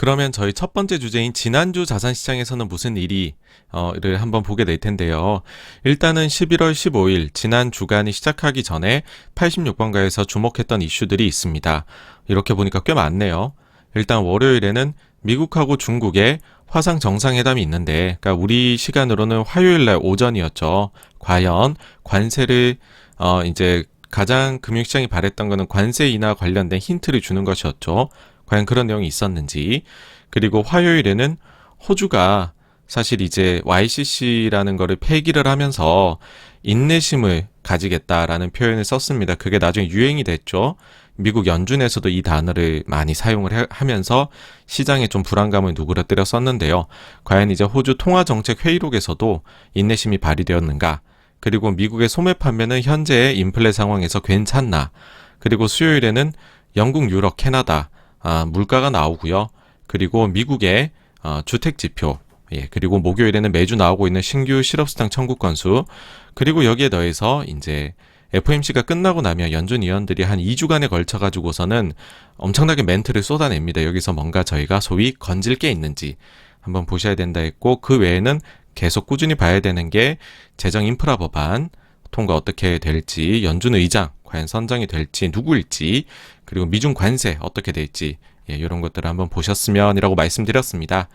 그러면 저희 첫 번째 주제인 지난주 자산시장에서는 무슨 일이 를 한번 보게 될 텐데요. 일단은 11월 15일 지난 주간이 시작하기 전에 86번가에서 주목했던 이슈들이 있습니다. 이렇게 보니까 꽤 많네요. 일단 월요일에는 미국하고 중국의 화상 정상회담이 있는데, 그러니까 우리 시간으로는 화요일 날 오전이었죠. 과연 관세를 이제 가장 금융시장이 바랬던 거는 관세 인하 관련된 힌트를 주는 것이었죠. 과연 그런 내용이 있었는지. 그리고 화요일에는 호주가 사실 이제 YCC라는 거를 폐기를 하면서 인내심을 가지겠다라는 표현을 썼습니다. 그게 나중에 유행이 됐죠. 미국 연준에서도 이 단어를 많이 사용을 하면서 시장에 좀 불안감을 누그러뜨려 썼는데요. 과연 이제 호주 통화정책회의록에서도 인내심이 발휘되었는가? 그리고 미국의 소매 판매는 현재의 인플레 상황에서 괜찮나? 그리고 수요일에는 영국, 유럽, 캐나다 물가가 나오고요. 그리고 미국의 주택지표, 그리고 목요일에는 매주 나오고 있는 신규 실업수당 청구 건수, 그리고 여기에 더해서 이제 FOMC가 끝나고 나면 연준 위원들이 한 2주간에 걸쳐 가지고서는 엄청나게 멘트를 쏟아냅니다. 여기서 뭔가 저희가 소위 건질 게 있는지 한번 보셔야 된다 했고, 그 외에는 계속 꾸준히 봐야 되는 게 재정 인프라 법안 통과 어떻게 될지, 연준 의장 과연 선정이 될지 누구일지, 그리고 미중 관세 어떻게 될지, 이런 것들을 한번 보셨으면 이라고 말씀드렸습니다.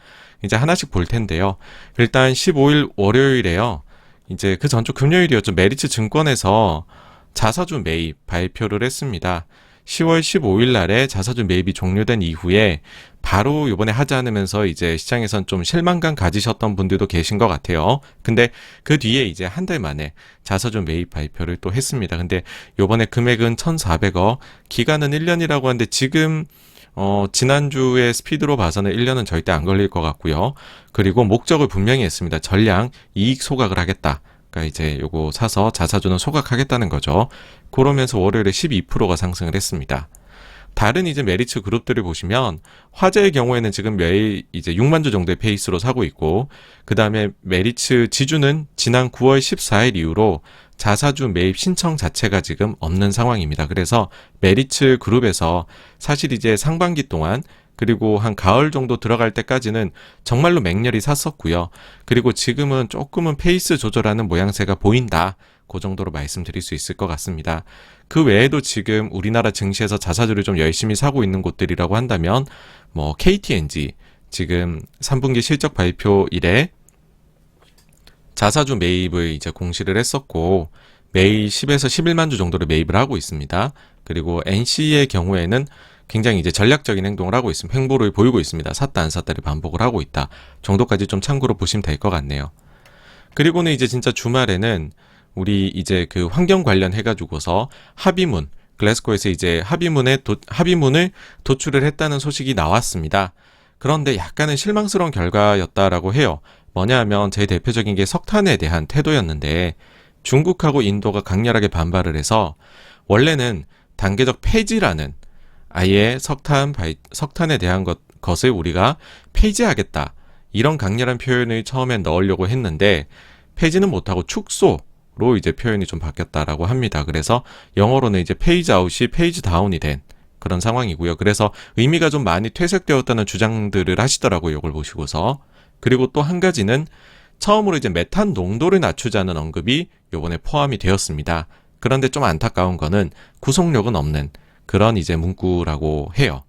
이제 하나씩 볼 텐데요. 일단 15일 월요일에요. 이제 그 전주 금요일이었죠. 메리츠 증권에서 자사주 매입 발표를 했습니다. 10월 15일 날에 자사주 매입이 종료된 이후에 바로 이번에 하지 않으면서 이제 시장에선 좀 실망감 가지셨던 분들도 계신 것 같아요. 근데 그 뒤에 이제 한 달 만에 자사주 매입 발표를 또 했습니다. 근데 이번에 금액은 1,400억, 기간은 1년이라고 하는데 지금 지난주의 스피드로 봐서는 1년은 절대 안 걸릴 것 같고요. 그리고 목적을 분명히 했습니다. 전량 이익 소각을 하겠다. 그러니까 이제 요거 사서 자사주는 소각하겠다는 거죠. 그러면서 월요일에 12%가 상승을 했습니다. 다른 이제 메리츠 그룹들을 보시면 화재의 경우에는 지금 매일 이제 6만 주 정도의 페이스로 사고 있고, 그 다음에 메리츠 지주는 지난 9월 14일 이후로 자사주 매입 신청 자체가 지금 없는 상황입니다. 그래서 메리츠 그룹에서 사실 이제 상반기 동안 그리고 한 가을 정도 들어갈 때까지는 정말로 맹렬히 샀었고요. 그리고 지금은 조금은 페이스 조절하는 모양새가 보인다. 그 정도로 말씀드릴 수 있을 것 같습니다. 그 외에도 지금 우리나라 증시에서 자사주를 좀 열심히 사고 있는 곳들이라고 한다면 뭐 KTNG 지금 3분기 실적 발표 이래 자사주 매입을 이제 공시를 했었고 매일 10에서 11만 주 정도를 매입을 하고 있습니다. 그리고 NC의 경우에는 굉장히 이제 전략적인 행동을 하고 있습니다. 횡보를 보이고 있습니다. 샀다 안 샀다를 반복을 하고 있다 정도까지 좀 참고로 보시면 될 것 같네요. 그리고는 이제 진짜 주말에는 우리 이제 그 환경 관련 해가지고서 합의문, 글래스고에서 이제 합의문을 도출을 했다는 소식이 나왔습니다. 그런데 약간은 실망스러운 결과였다라고 해요. 뭐냐 하면 제일 대표적인 게 석탄에 대한 태도였는데, 중국하고 인도가 강렬하게 반발을 해서 원래는 단계적 폐지라는, 아예 석탄에 대한 것을 우리가 폐지하겠다, 이런 강렬한 표현을 처음에 넣으려고 했는데 폐지는 못하고 축소로 이제 표현이 좀 바뀌었다라고 합니다. 그래서 영어로는 이제 페이지 아웃이 페이지 다운이 된 그런 상황이고요. 그래서 의미가 좀 많이 퇴색되었다는 주장들을 하시더라고요. 이걸 보시고서. 그리고 또 한 가지는 처음으로 이제 메탄 농도를 낮추자는 언급이 요번에 포함이 되었습니다. 그런데 좀 안타까운 거는 구속력은 없는 그런 이제 문구라고 해요.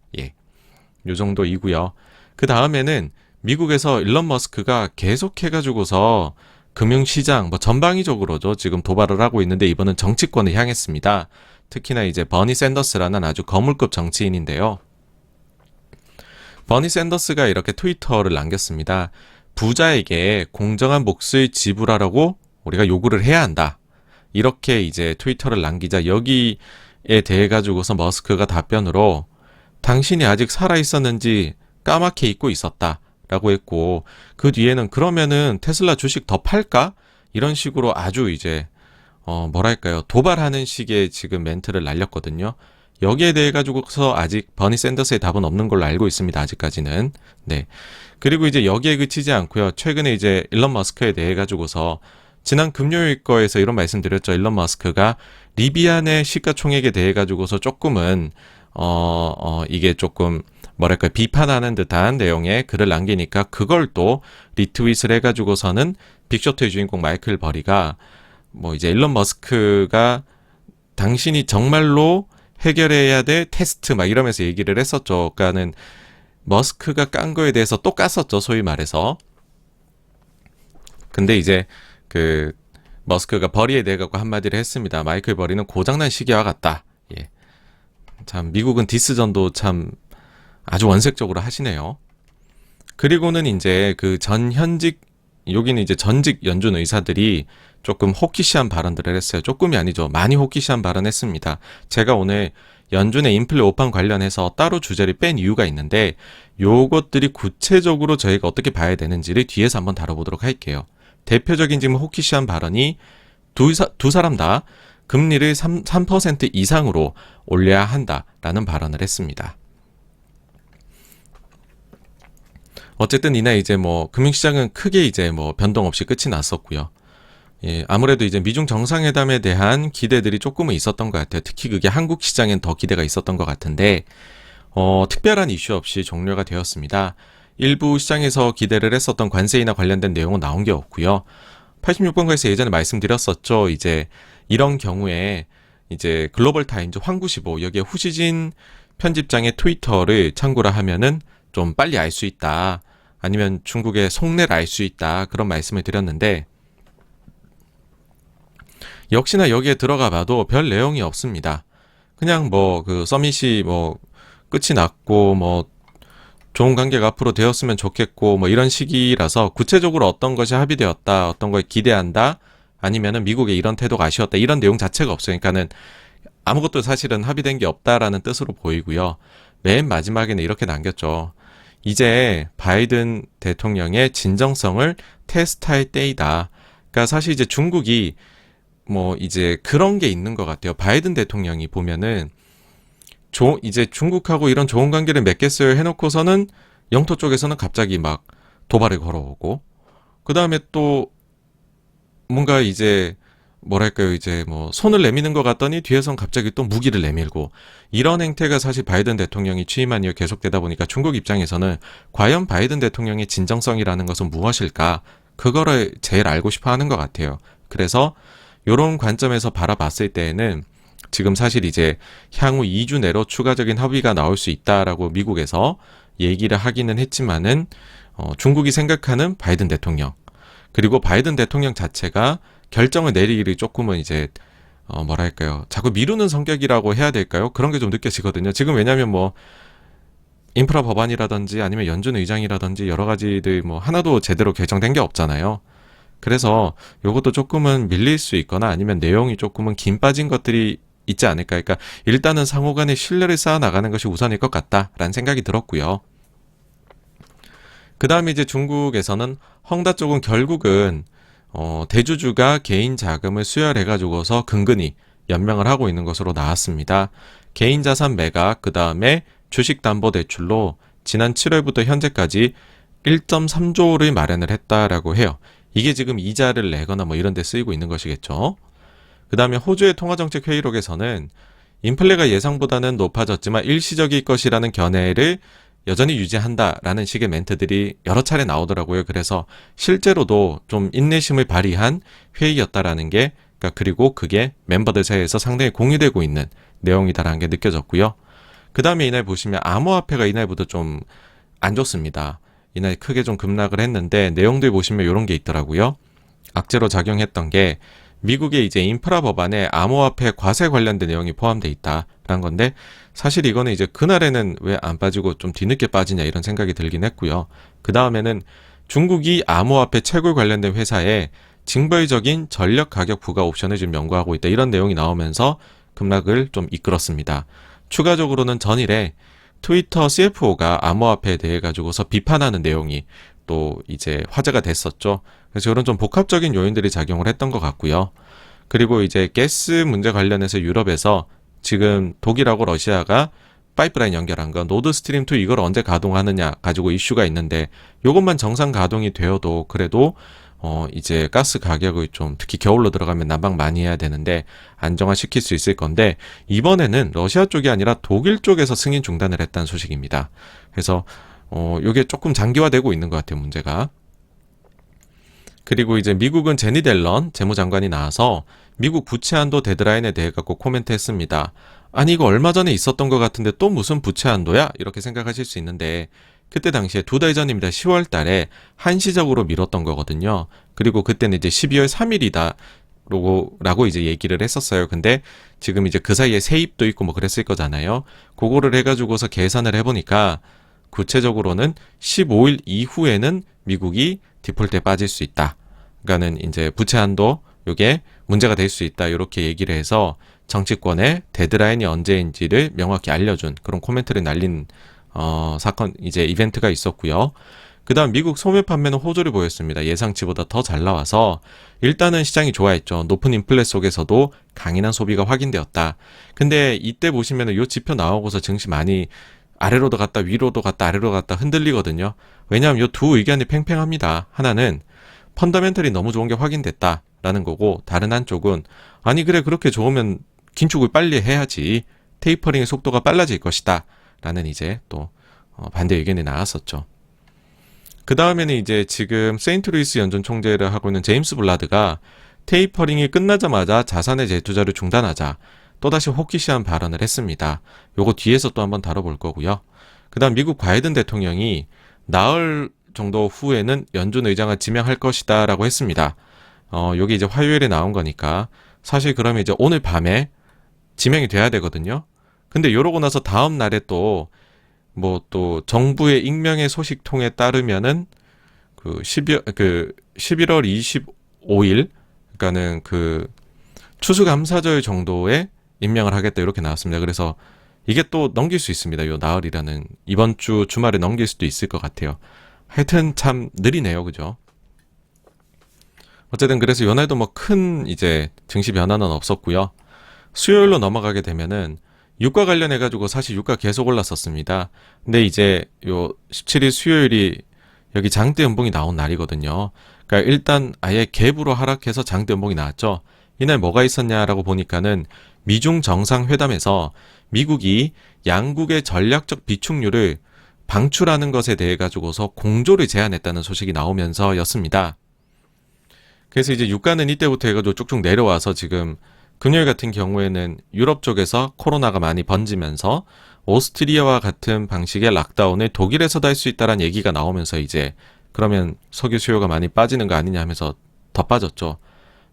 요 정도이고요. 그 다음에는 미국에서 일론 머스크가 계속해가지고서 금융시장, 전방위적으로죠. 지금 도발을 하고 있는데 이번은 정치권을 향했습니다. 특히나 이제 버니 샌더스라는 아주 거물급 정치인인데요. 버니 샌더스가 이렇게 트위터를 남겼습니다. 부자에게 공정한 몫을 지불하라고 우리가 요구를 해야 한다. 이렇게 이제 트위터를 남기자 여기에 대해 가지고서 머스크가 답변으로 당신이 아직 살아있었는지 까맣게 잊고 있었다 라고 했고, 그 뒤에는 그러면은 테슬라 주식 더 팔까? 이런 식으로 아주 이제 도발하는 식의 지금 멘트를 날렸거든요. 여기에 대해 가지고서 아직 버니 샌더스의 답은 없는 걸로 알고 있습니다. 아직까지는. 네. 그리고 이제 여기에 그치지 않고요. 최근에 이제 일론 머스크에 대해 가지고서 지난 금요일 거에서 이런 말씀 드렸죠. 일론 머스크가 리비안의 시가총액에 대해 가지고서 조금은 이게 조금 뭐랄까 비판하는 듯한 내용의 글을 남기니까 그걸 또 리트윗을 해가지고서는 빅쇼트의 주인공 마이클 버리가 뭐 이제 일론 머스크가 당신이 정말로 해결해야 될 테스트 막 이러면서 얘기를 했었죠. 그러니까는 머스크가 깐 거에 대해서 또 깠었죠. 소위 말해서. 근데 이제 그 머스크가 버리에 대해 갖고 한마디를 했습니다. 마이클 버리는 고장난 시계와 같다. 예. 참 미국은 디스전도 참 아주 원색적으로 하시네요. 그리고는 이제 그 전현직 여기는 이제 전직 연준 의사들이 조금 호키시한 발언들을 했어요. 조금이 아니죠. 많이 호키시한 발언했습니다. 제가 오늘 연준의 인플레 오판 관련해서 따로 주제를 뺀 이유가 있는데 요것들이 구체적으로 저희가 어떻게 봐야 되는지를 뒤에서 한번 다뤄보도록 할게요. 대표적인 지금 호키시한 발언이 두 사람 다 금리를 3% 이상으로 올려야 한다라는 발언을 했습니다. 어쨌든 이날 이제 뭐 금융시장은 크게 이제 뭐 변동 없이 끝이 났었고요. 예, 아무래도 이제 미중 정상회담에 대한 기대들이 조금은 있었던 것 같아요. 특히 그게 한국 시장엔 더 기대가 있었던 것 같은데 특별한 이슈 없이 종료가 되었습니다. 일부 시장에서 기대를 했었던 관세이나 관련된 내용은 나온 게 없고요. 86번가에서 예전에 말씀드렸었죠. 이제 이런 경우에 이제 글로벌 타임즈 황구시보 여기에 후시진 편집장의 트위터를 참고를 하면은 좀 빨리 알 수 있다. 아니면 중국의 속내를 알 수 있다. 그런 말씀을 드렸는데 역시나 여기에 들어가 봐도 별 내용이 없습니다. 그냥 뭐 그 서밋이 뭐 끝이 났고 뭐 좋은 관계가 앞으로 되었으면 좋겠고 뭐 이런 시기라서 구체적으로 어떤 것이 합의되었다, 어떤 걸 기대한다, 아니면은 미국의 이런 태도가 아쉬웠다 이런 내용 자체가 없어요. 그러니까는 아무것도 사실은 합의된 게 없다라는 뜻으로 보이고요. 맨 마지막에는 이렇게 남겼죠. 이제 바이든 대통령의 진정성을 테스트할 때이다. 그러니까 사실 이제 중국이 뭐 이제 그런 게 있는 것 같아요. 바이든 대통령이 보면은 이제 중국하고 이런 좋은 관계를 맺겠어요 해놓고서는 영토 쪽에서는 갑자기 막 도발을 걸어오고 그 다음에 또 뭔가 이제 뭐랄까요 이제 뭐 손을 내미는 것 같더니 뒤에선 갑자기 또 무기를 내밀고 이런 행태가 사실 바이든 대통령이 취임한 이후 계속되다 보니까 중국 입장에서는 과연 바이든 대통령의 진정성이라는 것은 무엇일까 그거를 제일 알고 싶어 하는 것 같아요. 그래서 이런 관점에서 바라봤을 때에는 지금 사실 이제 향후 2주 내로 추가적인 합의가 나올 수 있다라고 미국에서 얘기를 하기는 했지만은 중국이 생각하는 바이든 대통령 그리고 바이든 대통령 자체가 결정을 내리기를 조금은 이제 뭐랄까요 자꾸 미루는 성격이라고 해야 될까요? 그런 게 좀 느껴지거든요. 지금 왜냐하면 뭐 인프라 법안이라든지 아니면 연준 의장이라든지 여러 가지들 뭐 하나도 제대로 결정된 게 없잖아요. 그래서 요것도 조금은 밀릴 수 있거나 아니면 내용이 조금은 긴 빠진 것들이 있지 않을까. 그러니까 일단은 상호 간의 신뢰를 쌓아 나가는 것이 우선일 것 같다라는 생각이 들었고요. 그 다음에 이제 중국에서는 헝다 쪽은 결국은 대주주가 개인 자금을 수혈해가지고서 근근히 연명을 하고 있는 것으로 나왔습니다. 개인 자산 매각, 그 다음에 주식담보대출로 지난 7월부터 현재까지 1.3조를 마련을 했다라고 해요. 이게 지금 이자를 내거나 뭐 이런 데 쓰이고 있는 것이겠죠. 그 다음에 호주의 통화정책회의록에서는 인플레가 예상보다는 높아졌지만 일시적일 것이라는 견해를 여전히 유지한다라는 식의 멘트들이 여러 차례 나오더라고요. 그래서 실제로도 좀 인내심을 발휘한 회의였다라는 게 그러니까 그리고 그게 멤버들 사이에서 상당히 공유되고 있는 내용이다라는 게 느껴졌고요. 그 다음에 이날 보시면 암호화폐가 이날부터 좀 안 좋습니다. 이날 크게 좀 급락을 했는데 내용들 보시면 이런 게 있더라고요. 악재로 작용했던 게 미국의 이제 인프라 법안에 암호화폐 과세 관련된 내용이 포함돼 있다라는 건데 사실 이거는 이제 그날에는 왜 안 빠지고 좀 뒤늦게 빠지냐 이런 생각이 들긴 했고요. 그 다음에는 중국이 암호화폐 채굴 관련된 회사에 징벌적인 전력 가격 부과 옵션을 지금 연구하고 있다 이런 내용이 나오면서 급락을 좀 이끌었습니다. 추가적으로는 전일에 트위터 CFO가 암호화폐에 대해 가지고서 비판하는 내용이 또 이제 화제가 됐었죠. 그래서 이런 좀 복합적인 요인들이 작용을 했던 것 같고요. 그리고 이제 가스 문제 관련해서 유럽에서 지금 독일하고 러시아가 파이프라인 연결한 거 노드스트림 2 이걸 언제 가동하느냐 가지고 이슈가 있는데 이것만 정상 가동이 되어도 그래도 이제 가스 가격을 좀 특히 겨울로 들어가면 난방 많이 해야 되는데 안정화시킬 수 있을 건데 이번에는 러시아 쪽이 아니라 독일 쪽에서 승인 중단을 했다는 소식입니다. 그래서 요게 조금 장기화되고 있는 것 같아요, 문제가. 그리고 이제 미국은 제니 델런 재무장관이 나와서 미국 부채 한도 데드라인에 대해 갖고 코멘트했습니다. 아니 이거 얼마 전에 있었던 것 같은데 또 무슨 부채 한도야? 이렇게 생각하실 수 있는데 그때 당시에 2달 전입니다. 10월 달에 한시적으로 미뤘던 거거든요. 그리고 그때는 이제 12월 3일이다. 라고 이제 얘기를 했었어요. 근데 지금 이제 그 사이에 세입도 있고 뭐 그랬을 거잖아요. 그거를 해가지고서 계산을 해보니까 구체적으로는 15일 이후에는 미국이 디폴트에 빠질 수 있다. 그러니까는 이제 부채 한도 요게 문제가 될 수 있다. 이렇게 얘기를 해서 정치권의 데드라인이 언제인지를 명확히 알려준 그런 코멘트를 날린 사건 이제 이벤트가 있었고요. 그다음 미국 소매 판매는 호조를 보였습니다. 예상치보다 더 잘 나와서 일단은 시장이 좋아했죠. 높은 인플레 속에서도 강인한 소비가 확인되었다. 근데 이때 보시면은 요 지표 나오고서 증시 많이 아래로도 갔다 위로도 갔다 아래로 갔다 흔들리거든요. 왜냐하면 요 두 의견이 팽팽합니다. 하나는 펀더멘털이 너무 좋은 게 확인됐다라는 거고 다른 한쪽은 아니 그래 그렇게 좋으면 긴축을 빨리 해야지 테이퍼링의 속도가 빨라질 것이다 라는 이제 또 반대 의견이 나왔었죠. 그 다음에는 이제 지금 세인트루이스 연준 총재를 하고 있는 제임스 블라드가 테이퍼링이 끝나자마자 자산의 재투자를 중단하자 또다시 호키시한 발언을 했습니다. 요거 뒤에서 또 한번 다뤄볼 거고요. 그 다음 미국 바이든 대통령이 나흘 정도 후에는 연준 의장을 지명할 것이다 라고 했습니다. 요게 이제 화요일에 나온 거니까 사실 그러면 이제 오늘 밤에 지명이 돼야 되거든요. 근데 요러고 나서 다음 날에 또 정부의 익명의 소식통에 따르면은 그 11월 25일 그러니까는 그 추수감사절 정도에 임명을 하겠다 이렇게 나왔습니다. 그래서 이게 또 넘길 수 있습니다. 요 나흘이라는 이번 주 주말에 넘길 수도 있을 것 같아요. 하여튼 참 느리네요. 그죠? 어쨌든 그래서 요날도 뭐 큰 이제 증시 변화는 없었고요. 수요일로 넘어가게 되면은 유가 관련해가지고 사실 유가 계속 올랐었습니다. 근데 이제 요 17일 수요일이 여기 장대 연봉이 나온 날이거든요. 그러니까 일단 아예 갭으로 하락해서 장대 연봉이 나왔죠. 이날 뭐가 있었냐라고 보니까는 미중 정상회담에서 미국이 양국의 전략적 비축률을 방출하는 것에 대해 가지고서 공조를 제안했다는 소식이 나오면서였습니다. 그래서 이제 유가는 이때부터 해가지고 쭉쭉 내려와서 지금 금요일 같은 경우에는 유럽 쪽에서 코로나가 많이 번지면서 오스트리아와 같은 방식의 락다운을 독일에서도 할 수 있다는 얘기가 나오면서 이제 그러면 석유 수요가 많이 빠지는 거 아니냐 하면서 더 빠졌죠.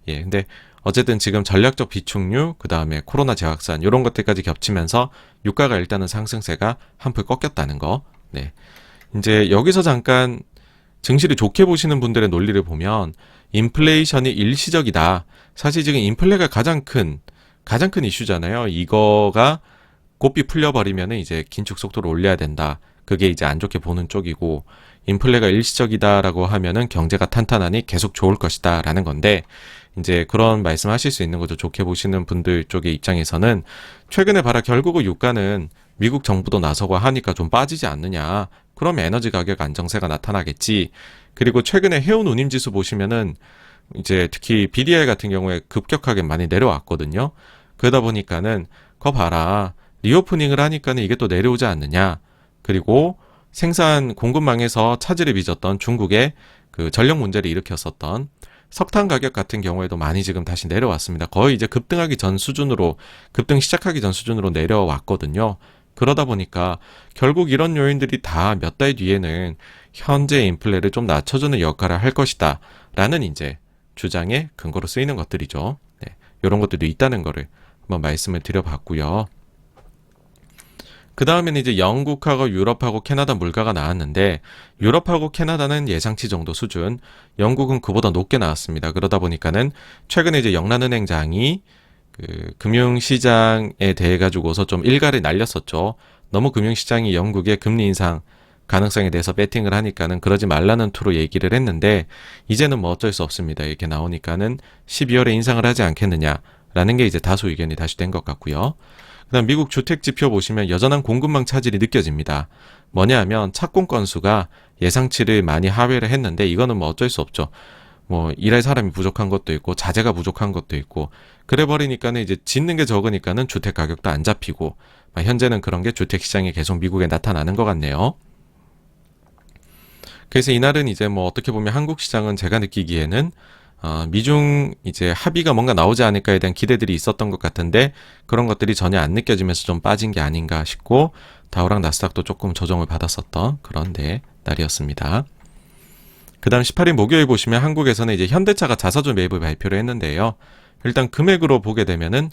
예, 근데 어쨌든 지금 전략적 비축류, 그 다음에 코로나 재확산 이런 것들까지 겹치면서 유가가 일단은 상승세가 한풀 꺾였다는 거. 네, 이제 여기서 잠깐 증시를 좋게 보시는 분들의 논리를 보면 인플레이션이 일시적이다. 사실 지금 인플레가 가장 큰 이슈잖아요. 이거가 고삐 풀려버리면은 이제 긴축 속도를 올려야 된다. 그게 이제 안 좋게 보는 쪽이고 인플레가 일시적이다라고 하면은 경제가 탄탄하니 계속 좋을 것이다라는 건데 이제 그런 말씀하실 수 있는 거죠. 좋게 보시는 분들 쪽의 입장에서는 최근에 봐라 결국은 유가는 미국 정부도 나서고 하니까 좀 빠지지 않느냐. 그럼 에너지 가격 안정세가 나타나겠지. 그리고 최근에 해운 운임지수 보시면은 이제 특히 BDI 같은 경우에 급격하게 많이 내려왔거든요. 그러다 보니까는 거 봐라. 리오프닝을 하니까는 이게 또 내려오지 않느냐. 그리고 생산 공급망에서 차질을 빚었던 중국의 그 전력 문제를 일으켰었던 석탄 가격 같은 경우에도 많이 지금 다시 내려왔습니다. 거의 이제 급등 시작하기 전 수준으로 내려왔거든요. 그러다 보니까 결국 이런 요인들이 다 몇 달 뒤에는 현재 인플레를 좀 낮춰주는 역할을 할 것이다. 라는 이제 주장의 근거로 쓰이는 것들이죠. 네, 이런 것들도 있다는 거를 한번 말씀을 드려봤고요. 그 다음에는 이제 영국하고 유럽하고 캐나다 물가가 나왔는데 유럽하고 캐나다는 예상치 정도 수준, 영국은 그보다 높게 나왔습니다. 그러다 보니까는 최근에 이제 영란은행장이 그 금융시장에 대해 가지고서 좀 일갈을 날렸었죠. 너무 금융시장이 영국의 금리 인상 가능성에 대해서 배팅을 하니까는 그러지 말라는 투로 얘기를 했는데 이제는 뭐 어쩔 수 없습니다. 이렇게 나오니까는 12월에 인상을 하지 않겠느냐라는 게 이제 다수 의견이 다시 된 것 같고요. 그다음 미국 주택 지표 보시면 여전한 공급망 차질이 느껴집니다. 뭐냐 하면 착공 건수가 예상치를 많이 하회를 했는데 이거는 뭐 어쩔 수 없죠. 뭐 일할 사람이 부족한 것도 있고 자재가 부족한 것도 있고 그래 버리니까는 이제 짓는 게 적으니까는 주택 가격도 안 잡히고 현재는 그런 게 주택 시장에 계속 미국에 나타나는 것 같네요. 그래서 이날은 이제 뭐 어떻게 보면 한국 시장은 제가 느끼기에는 미중 이제 합의가 뭔가 나오지 않을까에 대한 기대들이 있었던 것 같은데 그런 것들이 전혀 안 느껴지면서 좀 빠진 게 아닌가 싶고 다우랑 나스닥도 조금 조정을 받았었던 그런 날이었습니다. 그 다음 18일 목요일 보시면 한국에서는 이제 현대차가 자사주 매입을 발표를 했는데요. 일단 금액으로 보게 되면은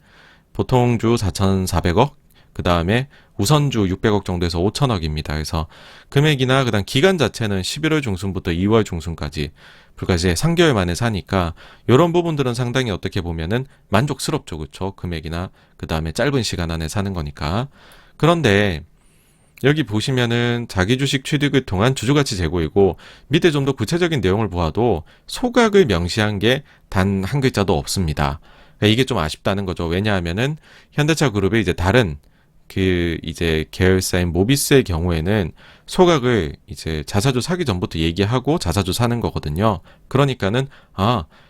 보통주 4,400억, 그 다음에 우선주 600억 정도에서 5천억입니다. 그래서 금액이나 그다음 기간 자체는 11월 중순부터 2월 중순까지 불과 이제 3개월 만에 사니까 이런 부분들은 상당히 어떻게 보면은 만족스럽죠, 그렇죠? 금액이나 그 다음에 짧은 시간 안에 사는 거니까. 그런데 여기 보시면은 자기 주식 취득을 통한 주주가치 제고이고 밑에 좀 더 구체적인 내용을 보아도 소각을 명시한 게 단 한 글자도 없습니다. 그러니까 이게 좀 아쉽다는 거죠. 왜냐하면은 현대차 그룹의 이제 다른 그 이제 계열사인 모비스의 경우에는 소각을 이제 자사주 사기 전부터 얘기하고 자사주 사는 거거든요. 그러니까는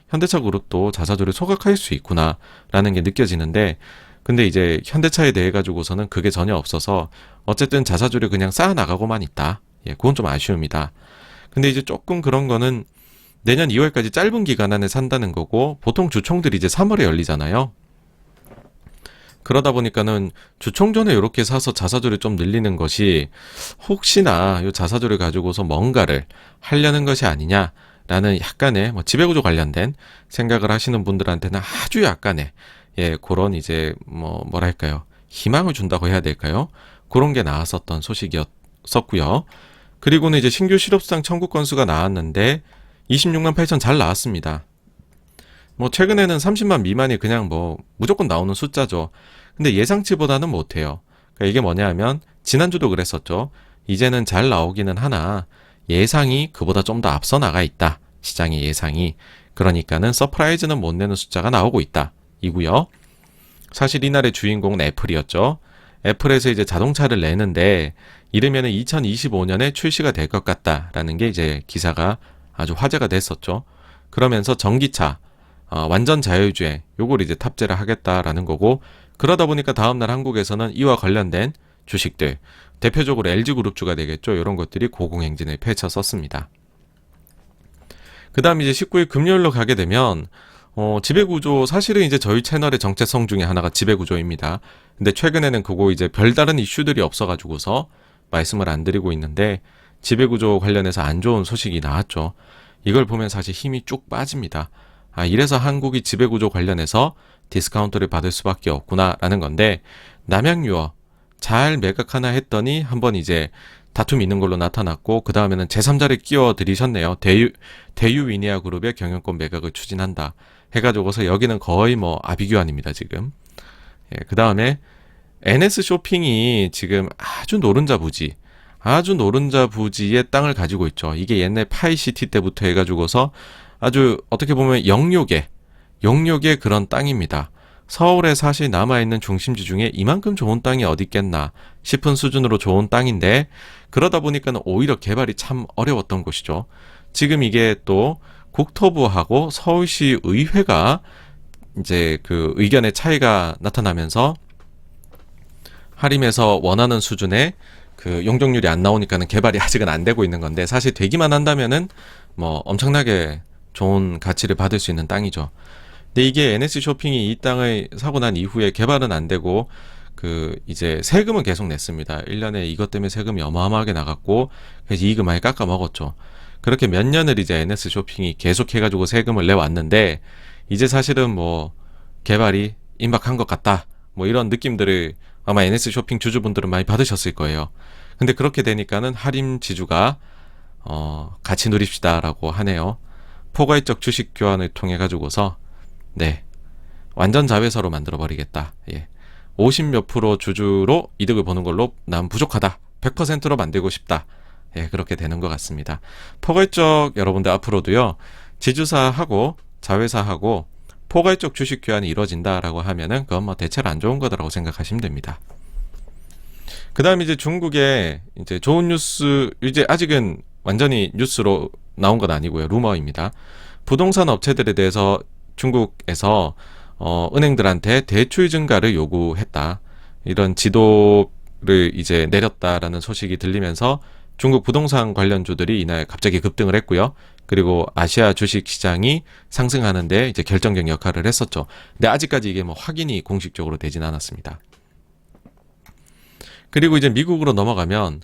현대차 그룹도 자사주를 소각할 수 있구나라는 게 느껴지는데 근데 이제 현대차에 대해 가지고서는 그게 전혀 없어서 어쨌든 자사주를 그냥 쌓아 나가고만 있다. 그건 좀 아쉬움이다. 근데 이제 조금 그런 거는 내년 2월까지 짧은 기간 안에 산다는 거고 보통 주총들이 이제 3월에 열리잖아요. 그러다 보니까는 주총 전에 이렇게 사서 자사주를 좀 늘리는 것이 혹시나 이 자사주를 가지고서 뭔가를 하려는 것이 아니냐라는 약간의 뭐 지배구조 관련된 생각을 하시는 분들한테는 아주 약간의 그런 이제 뭐랄까요 희망을 준다고 해야 될까요? 그런 게 나왔었던 소식이었었고요. 그리고는 이제 신규 실업수당 청구 건수가 나왔는데 26만 8천 잘 나왔습니다. 뭐 최근에는 30만 미만이 그냥 뭐 무조건 나오는 숫자죠. 근데 예상치보다는 못해요. 그러니까 이게 뭐냐 하면 지난주도 그랬었죠. 이제는 잘 나오기는 하나 예상이 그보다 좀 더 앞서 나가 있다. 시장의 예상이. 그러니까는 서프라이즈는 못 내는 숫자가 나오고 있다. 이고요. 사실 이날의 주인공은 애플이었죠. 애플에서 이제 자동차를 내는데 이르면은 2025년에 출시가 될 것 같다라는 게 이제 기사가 아주 화제가 됐었죠. 그러면서 전기차 완전 자율주행 요걸 이제 탑재를 하겠다라는 거고 그러다 보니까 다음날 한국에서는 이와 관련된 주식들 대표적으로 LG그룹주가 되겠죠. 이런 것들이 고공행진을 펼쳤었습니다. 그 다음 이제 19일 금요일로 가게 되면 지배구조 사실은 이제 저희 채널의 정체성 중에 하나가 지배구조입니다. 근데 최근에는 그거 이제 별다른 이슈들이 없어가지고서 말씀을 안 드리고 있는데 지배구조 관련해서 안 좋은 소식이 나왔죠. 이걸 보면 사실 힘이 쭉 빠집니다. 이래서 한국이 지배구조 관련해서 디스카운트를 받을 수밖에 없구나라는 건데 남양유업 잘 매각하나 했더니 한번 이제 다툼이 있는 걸로 나타났고 그 다음에는 제3자를 끼워 들이셨네요. 대유위니아 그룹의 경영권 매각을 추진한다 해가지고서 여기는 거의 뭐 아비규환입니다 지금. 그 다음에 NS 쇼핑이 지금 아주 노른자 부지의 땅을 가지고 있죠. 이게 옛날 파이시티 때부터 해가지고서 아주 어떻게 보면 영욕의 그런 땅입니다. 서울에 사실 남아있는 중심지 중에 이만큼 좋은 땅이 어디 있겠나 싶은 수준으로 좋은 땅인데 그러다 보니까 오히려 개발이 참 어려웠던 곳이죠. 지금 이게 또 국토부하고 서울시 의회가 이제 그 의견의 차이가 나타나면서 하림에서 원하는 수준의 그 용적률이 안 나오니까는 개발이 아직은 안 되고 있는 건데 사실 되기만 한다면은 뭐 엄청나게 좋은 가치를 받을 수 있는 땅이죠. 근데 이게 NS 쇼핑이 이 땅을 사고 난 이후에 개발은 안 되고 그 이제 세금은 계속 냈습니다. 1년에 이것 때문에 세금이 어마어마하게 나갔고 그래서 이익을 많이 깎아 먹었죠. 그렇게 몇 년을 이제 NS 쇼핑이 계속 해가지고 세금을 내왔는데 이제 사실은 뭐 개발이 임박한 것 같다. 뭐 이런 느낌들을 아마 NS 쇼핑 주주분들은 많이 받으셨을 거예요. 근데 그렇게 되니까는 할인 지주가 같이 누립시다라고 하네요. 포괄적 주식 교환을 통해 가지고서 완전 자회사로 만들어 버리겠다. 50몇 프로 주주로 이득을 보는 걸로 난 부족하다. 100%로 만들고 싶다. 그렇게 되는 것 같습니다. 포괄적 여러분들 앞으로도요. 지주사하고 자회사하고 포괄적 주식 교환이 이루어진다라고 하면은 그건 뭐 대체로 안 좋은 거다라고 생각하시면 됩니다. 그다음에 이제 중국에 이제 좋은 뉴스 이제 아직은 완전히 뉴스로 나온 건 아니고요. 루머입니다. 부동산 업체들에 대해서 중국에서 은행들한테 대출 증가를 요구했다. 이런 지도를 이제 내렸다라는 소식이 들리면서 중국 부동산 관련주들이 이날 갑자기 급등을 했고요. 그리고 아시아 주식 시장이 상승하는데 이제 결정적 역할을 했었죠. 근데 아직까지 이게 뭐 확인이 공식적으로 되진 않았습니다. 그리고 이제 미국으로 넘어가면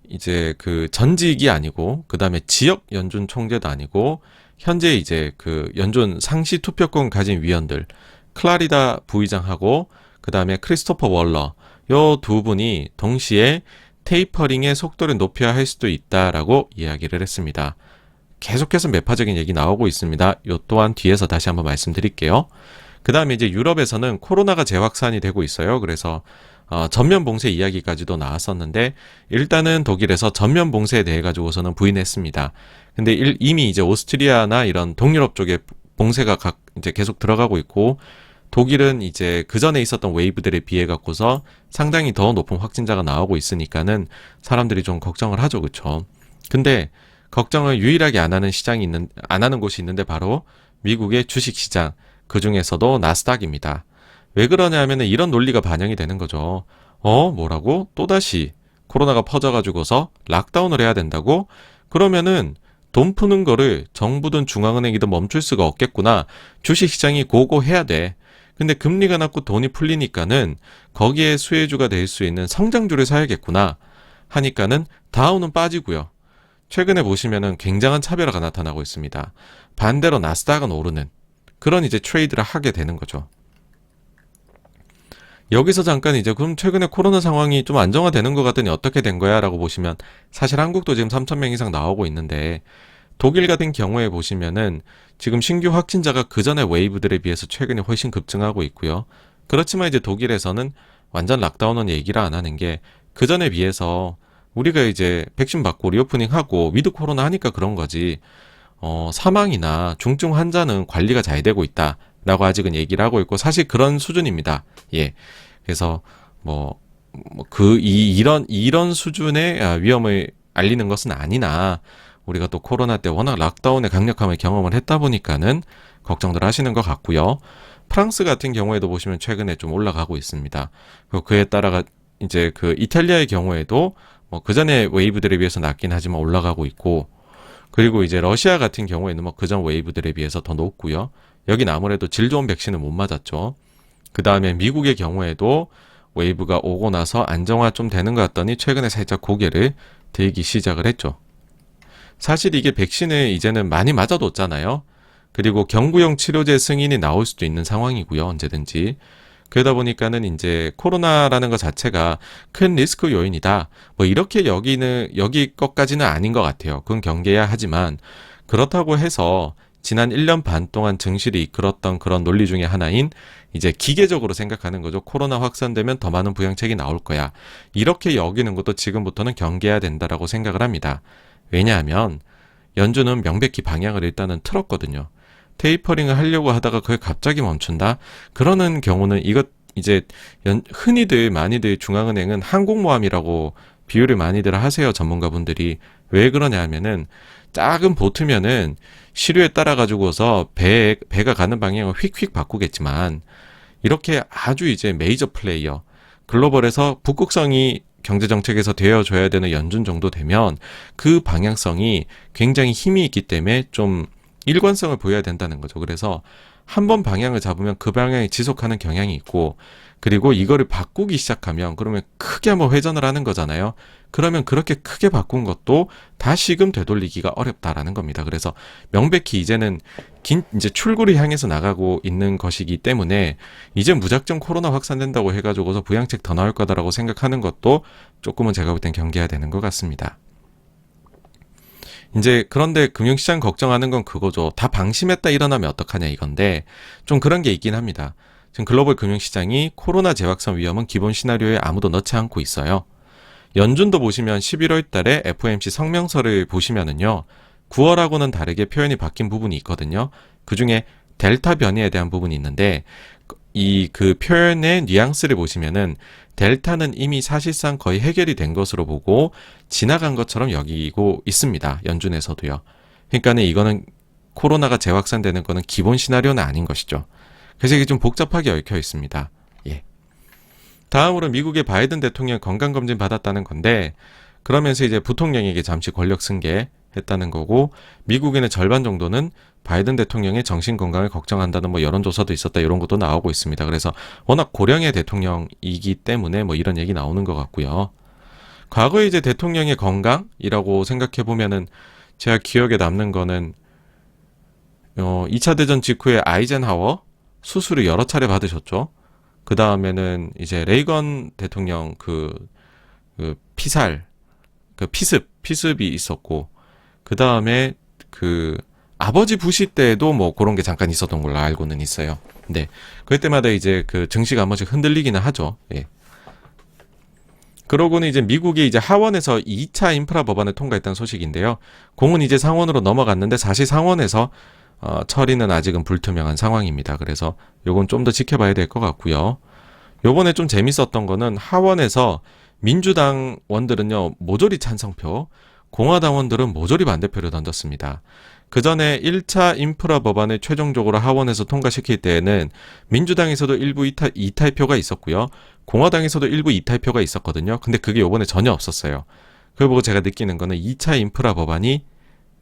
이제 그 전직이 아니고 그다음에 지역 연준 총재도 아니고 현재 이제 그 연준 상시 투표권 가진 위원들 클라리다 부의장하고 그다음에 크리스토퍼 월러 요 두 분이 동시에 테이퍼링의 속도를 높여야 할 수도 있다라고 이야기를 했습니다. 계속해서 매파적인 얘기 나오고 있습니다. 요 또한 뒤에서 다시 한번 말씀드릴게요. 그 다음에 이제 유럽에서는 코로나가 재확산이 되고 있어요. 그래서 전면 봉쇄 이야기까지도 나왔었는데 일단은 독일에서 전면 봉쇄에 대해 가지고서는 부인했습니다. 근데 이미 이제 오스트리아나 이런 동유럽 쪽에 봉쇄가 이제 계속 들어가고 있고 독일은 이제 그 전에 있었던 웨이브들에 비해 갖고서 상당히 더 높은 확진자가 나오고 있으니까는 사람들이 좀 걱정을 하죠, 그렇죠? 근데 걱정을 유일하게 안 하는 곳이 있는데 바로 미국의 주식 시장, 그 중에서도 나스닥입니다. 왜 그러냐면은 이런 논리가 반영이 되는 거죠. 뭐라고? 또다시 코로나가 퍼져가지고서 락다운을 해야 된다고? 그러면은 돈 푸는 거를 정부든 중앙은행이든 멈출 수가 없겠구나. 주식시장이 고고해야 돼. 근데 금리가 낮고 돈이 풀리니까는 거기에 수혜주가 될 수 있는 성장주를 사야겠구나 하니까는 다우는 빠지고요. 최근에 보시면은 굉장한 차별화가 나타나고 있습니다. 반대로 나스닥은 오르는 그런 이제 트레이드를 하게 되는 거죠. 여기서 잠깐 이제 그럼 최근에 코로나 상황이 좀 안정화되는 것 같더니 어떻게 된 거야? 라고 보시면 사실 한국도 지금 3,000명 이상 나오고 있는데 독일 같은 경우에 보시면은 지금 신규 확진자가 그 전에 웨이브들에 비해서 최근에 훨씬 급증하고 있고요. 그렇지만 이제 독일에서는 완전 락다운은 얘기를 안 하는 게 그 전에 비해서 우리가 이제 백신 받고 리오프닝 하고 위드 코로나 하니까 그런 거지. 사망이나 중증 환자는 관리가 잘 되고 있다라고 아직은 얘기를 하고 있고 사실 그런 수준입니다. 예. 그래서 이런 수준의 위험을 알리는 것은 아니나 우리가 또 코로나 때 워낙 락다운의 강력함을 경험을 했다 보니까는 걱정들 하시는 것 같고요. 프랑스 같은 경우에도 보시면 최근에 좀 올라가고 있습니다. 그에 따라가 이제 그 이탈리아의 경우에도 그 전에 웨이브들에 비해서 낮긴 하지만 올라가고 있고, 그리고 이제 러시아 같은 경우에는 그전 웨이브들에 비해서 더 높고요. 여긴 아무래도 질 좋은 백신을 못 맞았죠. 그 다음에 미국의 경우에도 웨이브가 오고 나서 안정화 좀 되는 것 같더니 최근에 살짝 고개를 들기 시작을 했죠. 사실 이게 백신을 이제는 많이 맞아뒀잖아요. 그리고 경구용 치료제 승인이 나올 수도 있는 상황이고요. 언제든지. 그러다 보니까는 이제 코로나라는 것 자체가 큰 리스크 요인이다. 이렇게 여기 것까지는 아닌 것 같아요. 그건 경계해야 하지만 그렇다고 해서 지난 1년 반 동안 증시를 이끌었던 그런 논리 중에 하나인 이제 기계적으로 생각하는 거죠. 코로나 확산되면 더 많은 부양책이 나올 거야. 이렇게 여기는 것도 지금부터는 경계해야 된다라고 생각을 합니다. 왜냐하면 연준은 명백히 방향을 일단은 틀었거든요. 테이퍼링을 하려고 하다가 그걸 갑자기 멈춘다? 그러는 경우는 이제 흔히들 많이들 중앙은행은 항공모함이라고 비유를 많이들 하세요. 전문가분들이. 왜 그러냐 하면은 작은 보트면은 시류에 따라 가지고서 배가 가는 방향을 휙휙 바꾸겠지만 이렇게 아주 이제 메이저 플레이어 글로벌에서 북극성이 경제정책에서 되어줘야 되는 연준 정도 되면 그 방향성이 굉장히 힘이 있기 때문에 좀 일관성을 보여야 된다는 거죠. 그래서 한번 방향을 잡으면 그 방향이 지속하는 경향이 있고, 그리고 이거를 바꾸기 시작하면 그러면 크게 한번 회전을 하는 거잖아요. 그러면 그렇게 크게 바꾼 것도 다시금 되돌리기가 어렵다라는 겁니다. 그래서 명백히 이제는 이제 출구를 향해서 나가고 있는 것이기 때문에 이제 무작정 코로나 확산된다고 해가지고서 부양책 더 나올 거다라고 생각하는 것도 조금은 제가 볼 땐 경계해야 되는 것 같습니다. 이제 그런데 금융시장 걱정하는 건 그거죠. 다 방심했다 일어나면 어떡하냐 이건데 좀 그런 게 있긴 합니다. 지금 글로벌 금융시장이 코로나 재확산 위험은 기본 시나리오에 아무도 넣지 않고 있어요. 연준도 보시면 11월 달에 FOMC 성명서를 보시면은요. 9월하고는 다르게 표현이 바뀐 부분이 있거든요. 그중에 델타 변이에 대한 부분이 있는데 그 표현의 뉘앙스를 보시면은 델타는 이미 사실상 거의 해결이 된 것으로 보고 지나간 것처럼 여기고 있습니다. 연준에서도요. 그러니까는 이거는 코로나가 재확산되는 거는 기본 시나리오는 아닌 것이죠. 그래서 이게 좀 복잡하게 얽혀 있습니다. 예. 다음으로 미국의 바이든 대통령 건강검진 받았다는 건데, 그러면서 이제 부통령에게 잠시 권력 승계했다는 거고, 미국인의 절반 정도는 바이든 대통령의 정신 건강을 걱정한다는 뭐 여론조사도 있었다, 이런 것도 나오고 있습니다. 그래서 워낙 고령의 대통령이기 때문에 뭐 이런 얘기 나오는 것 같고요. 과거에 이제 대통령의 건강이라고 생각해 보면은 제가 기억에 남는 거는 2차 대전 직후에 아이젠하워 수술을 여러 차례 받으셨죠. 그 다음에는 이제 레이건 대통령 그 피살, 피습이 있었고, 그 다음에 아버지 부시 때도 뭐 그런 게 잠깐 있었던 걸로 알고는 있어요. 네. 그때마다 이제 증시가 한 번씩 흔들리기는 하죠. 예. 그러고는 이제 미국이 이제 하원에서 2차 인프라 법안을 통과했다는 소식인데요. 공은 이제 상원으로 넘어갔는데 사실 상원에서 처리는 아직은 불투명한 상황입니다. 그래서 요건 좀 더 지켜봐야 될 것 같고요. 요번에 좀 재밌었던 거는 하원에서 민주당 원들은요, 모조리 찬성표, 공화당원들은 모조리 반대표를 던졌습니다. 그 전에 1차 인프라 법안을 최종적으로 하원에서 통과시킬 때에는 민주당에서도 일부 이탈표가 있었고요. 공화당에서도 일부 이탈표가 있었거든요. 근데 그게 요번에 전혀 없었어요. 그걸 보고 제가 느끼는 거는 2차 인프라 법안이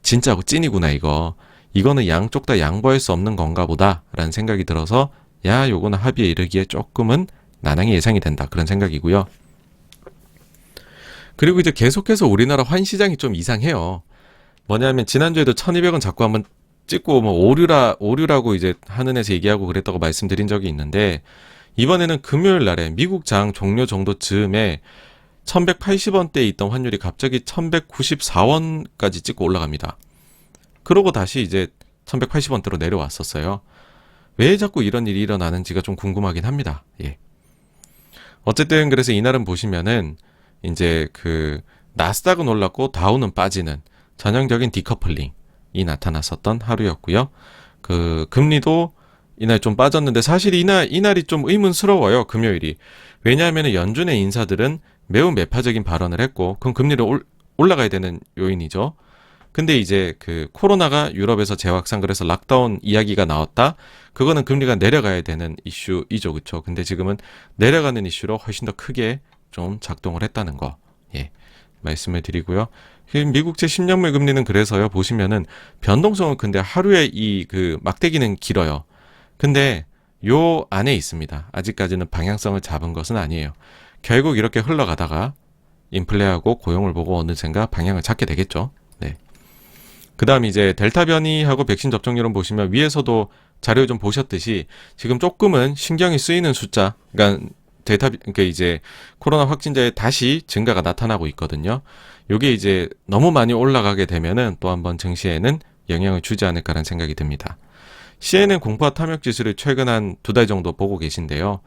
진짜고 찐이구나, 이거. 이거는 양쪽 다 양보할 수 없는 건가 보다 라는 생각이 들어서 요거는 합의에 이르기에 조금은 난항이 예상이 된다, 그런 생각이고요. 그리고 이제 계속해서 우리나라 환시장이 좀 이상해요. 뭐냐면 지난주에도 1200원 자꾸 한번 찍고 뭐 오류라고 이제 하늘에서 얘기하고 그랬다고 말씀드린 적이 있는데, 이번에는 금요일 날에 미국 장 종료 정도 즈음에 1180원대에 있던 환율이 갑자기 1194원까지 찍고 올라갑니다. 그러고 다시 이제 1180원대로 내려왔었어요. 왜 자꾸 이런 일이 일어나는지가 좀 궁금하긴 합니다. 예. 어쨌든 그래서 이날은 보시면은 이제 나스닥은 올랐고 다우는 빠지는 전형적인 디커플링이 나타났었던 하루였고요. 금리도 이날 좀 빠졌는데 사실 이날이 좀 의문스러워요. 금요일이. 왜냐하면 연준의 인사들은 매우 매파적인 발언을 했고, 그럼 금리를 올라가야 되는 요인이죠. 근데 이제 코로나가 유럽에서 재확산, 그래서 락다운 이야기가 나왔다. 그거는 금리가 내려가야 되는 이슈이죠, 그렇죠? 근데 지금은 내려가는 이슈로 훨씬 더 크게 좀 작동을 했다는 거, 예, 말씀을 드리고요. 미국제 10년물 금리는 그래서요, 보시면은 변동성은 근데 하루에 막대기는 길어요. 근데 요 안에 있습니다. 아직까지는 방향성을 잡은 것은 아니에요. 결국 이렇게 흘러가다가 인플레하고 고용을 보고 어느샌가 방향을 잡게 되겠죠. 네. 그 다음 이제 델타 변이하고 백신 접종률은 보시면 위에서도 자료 좀 보셨듯이 지금 조금은 신경이 쓰이는 숫자, 그러니까 이제 코로나 확진자의 다시 증가가 나타나고 있거든요. 요게 이제 너무 많이 올라가게 되면은 또 한번 증시에는 영향을 주지 않을까라는 생각이 듭니다. CNN 공포와 탐욕 지수를 최근 한 2달 정도 보고 계신데요.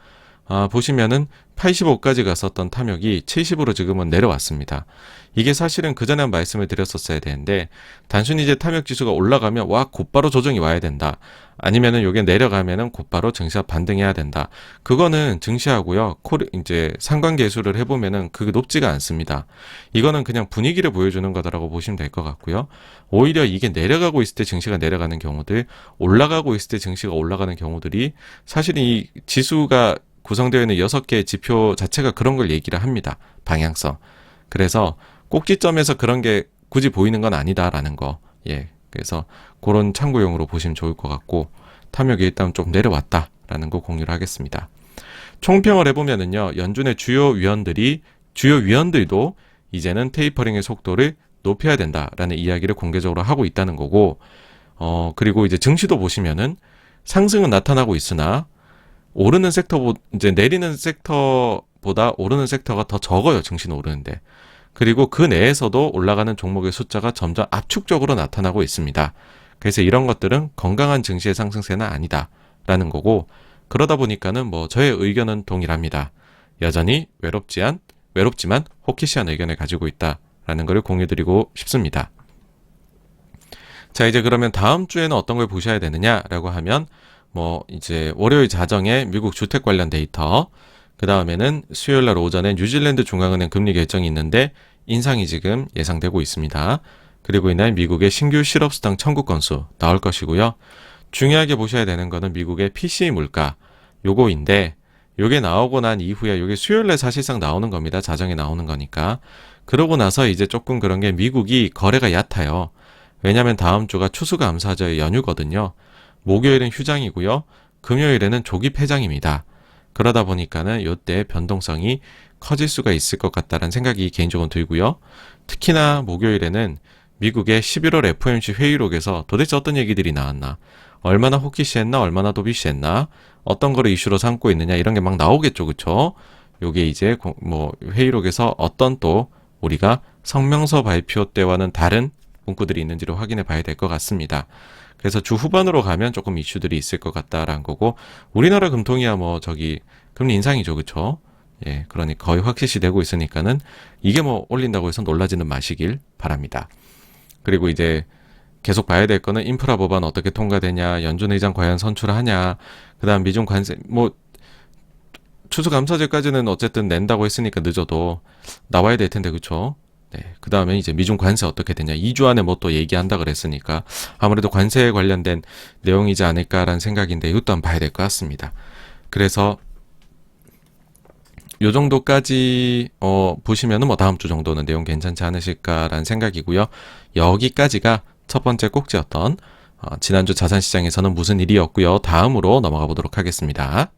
보시면은 85까지 갔었던 탐욕이 70으로 지금은 내려왔습니다. 이게 사실은 그전에 한 말씀을 드렸었어야 되는데, 단순히 이제 탐욕 지수가 올라가면 곧바로 조정이 와야 된다. 아니면은 요게 내려가면은 곧바로 증시가 반등해야 된다. 그거는 증시하고요, 이제 상관계수를 해보면은 그게 높지가 않습니다. 이거는 그냥 분위기를 보여주는 거다라고 보시면 될 것 같고요. 오히려 이게 내려가고 있을 때 증시가 내려가는 경우들, 올라가고 있을 때 증시가 올라가는 경우들이, 사실 이 지수가 구성되어 있는 6개의 지표 자체가 그런 걸 얘기를 합니다. 방향성. 그래서 꼭지점에서 그런 게 굳이 보이는 건 아니다라는 거. 예. 그래서 그런 참고용으로 보시면 좋을 것 같고, 탐욕이 일단 좀 내려왔다라는 거 공유를 하겠습니다. 총평을 해보면은요, 연준의 주요 위원들도 이제는 테이퍼링의 속도를 높여야 된다라는 이야기를 공개적으로 하고 있다는 거고, 그리고 이제 증시도 보시면은 상승은 나타나고 있으나 이제 내리는 섹터보다 오르는 섹터가 더 적어요, 증시는 오르는데. 그리고 그 내에서도 올라가는 종목의 숫자가 점점 압축적으로 나타나고 있습니다. 그래서 이런 것들은 건강한 증시의 상승세는 아니다라는 거고, 그러다 보니까는 저의 의견은 동일합니다. 여전히 외롭지만 호키시한 의견을 가지고 있다라는 걸 공유드리고 싶습니다. 자, 이제 그러면 다음 주에는 어떤 걸 보셔야 되느냐라고 하면, 이제 월요일 자정에 미국 주택 관련 데이터, 그 다음에는 수요일날 오전에 뉴질랜드 중앙은행 금리 결정이 있는데 인상이 지금 예상되고 있습니다. 그리고 이날 미국의 신규 실업수당 청구 건수 나올 것이고요. 중요하게 보셔야 되는 거는 미국의 PCE 물가 요거인데, 요게 나오고 난 이후에 요게 수요일에 사실상 나오는 겁니다. 자정에 나오는 거니까. 그러고 나서 이제 조금 그런 게 미국이 거래가 얕아요. 왜냐면 다음 주가 추수감사절 연휴거든요. 목요일은 휴장이고요. 금요일에는 조기 폐장입니다. 그러다 보니까는 요때 변동성이 커질 수가 있을 것 같다는 생각이 개인적으로 들고요. 특히나 목요일에는 미국의 11월 FOMC 회의록에서 도대체 어떤 얘기들이 나왔나, 얼마나 호키시했나, 얼마나 도비시했나, 어떤 거를 이슈로 삼고 있느냐, 이런 게 막 나오겠죠, 그쵸? 요게 이제 회의록에서 어떤 또 우리가 성명서 발표 때와는 다른 문구들이 있는지를 확인해 봐야 될 것 같습니다. 그래서 주 후반으로 가면 조금 이슈들이 있을 것 같다라는 거고, 우리나라 금통이야 금리 인상이죠, 그쵸? 예, 그러니 거의 확실시 되고 있으니까는 이게 올린다고 해서 놀라지는 마시길 바랍니다. 그리고 이제 계속 봐야 될 거는 인프라 법안 어떻게 통과되냐, 연준 의장 과연 선출하냐, 그 다음 미중 관세, 추수감사절까지는 어쨌든 낸다고 했으니까 늦어도 나와야 될 텐데, 그쵸? 네. 그 다음에 이제 미중 관세 어떻게 되냐. 2주 안에 또 얘기한다 그랬으니까 아무래도 관세에 관련된 내용이지 않을까라는 생각인데, 이것도 한번 봐야 될 것 같습니다. 그래서 요 정도까지 보시면은 다음 주 정도는 내용 괜찮지 않으실까라는 생각이고요. 여기까지가 첫 번째 꼭지였던 지난주 자산시장에서는 무슨 일이었고요. 다음으로 넘어가 보도록 하겠습니다.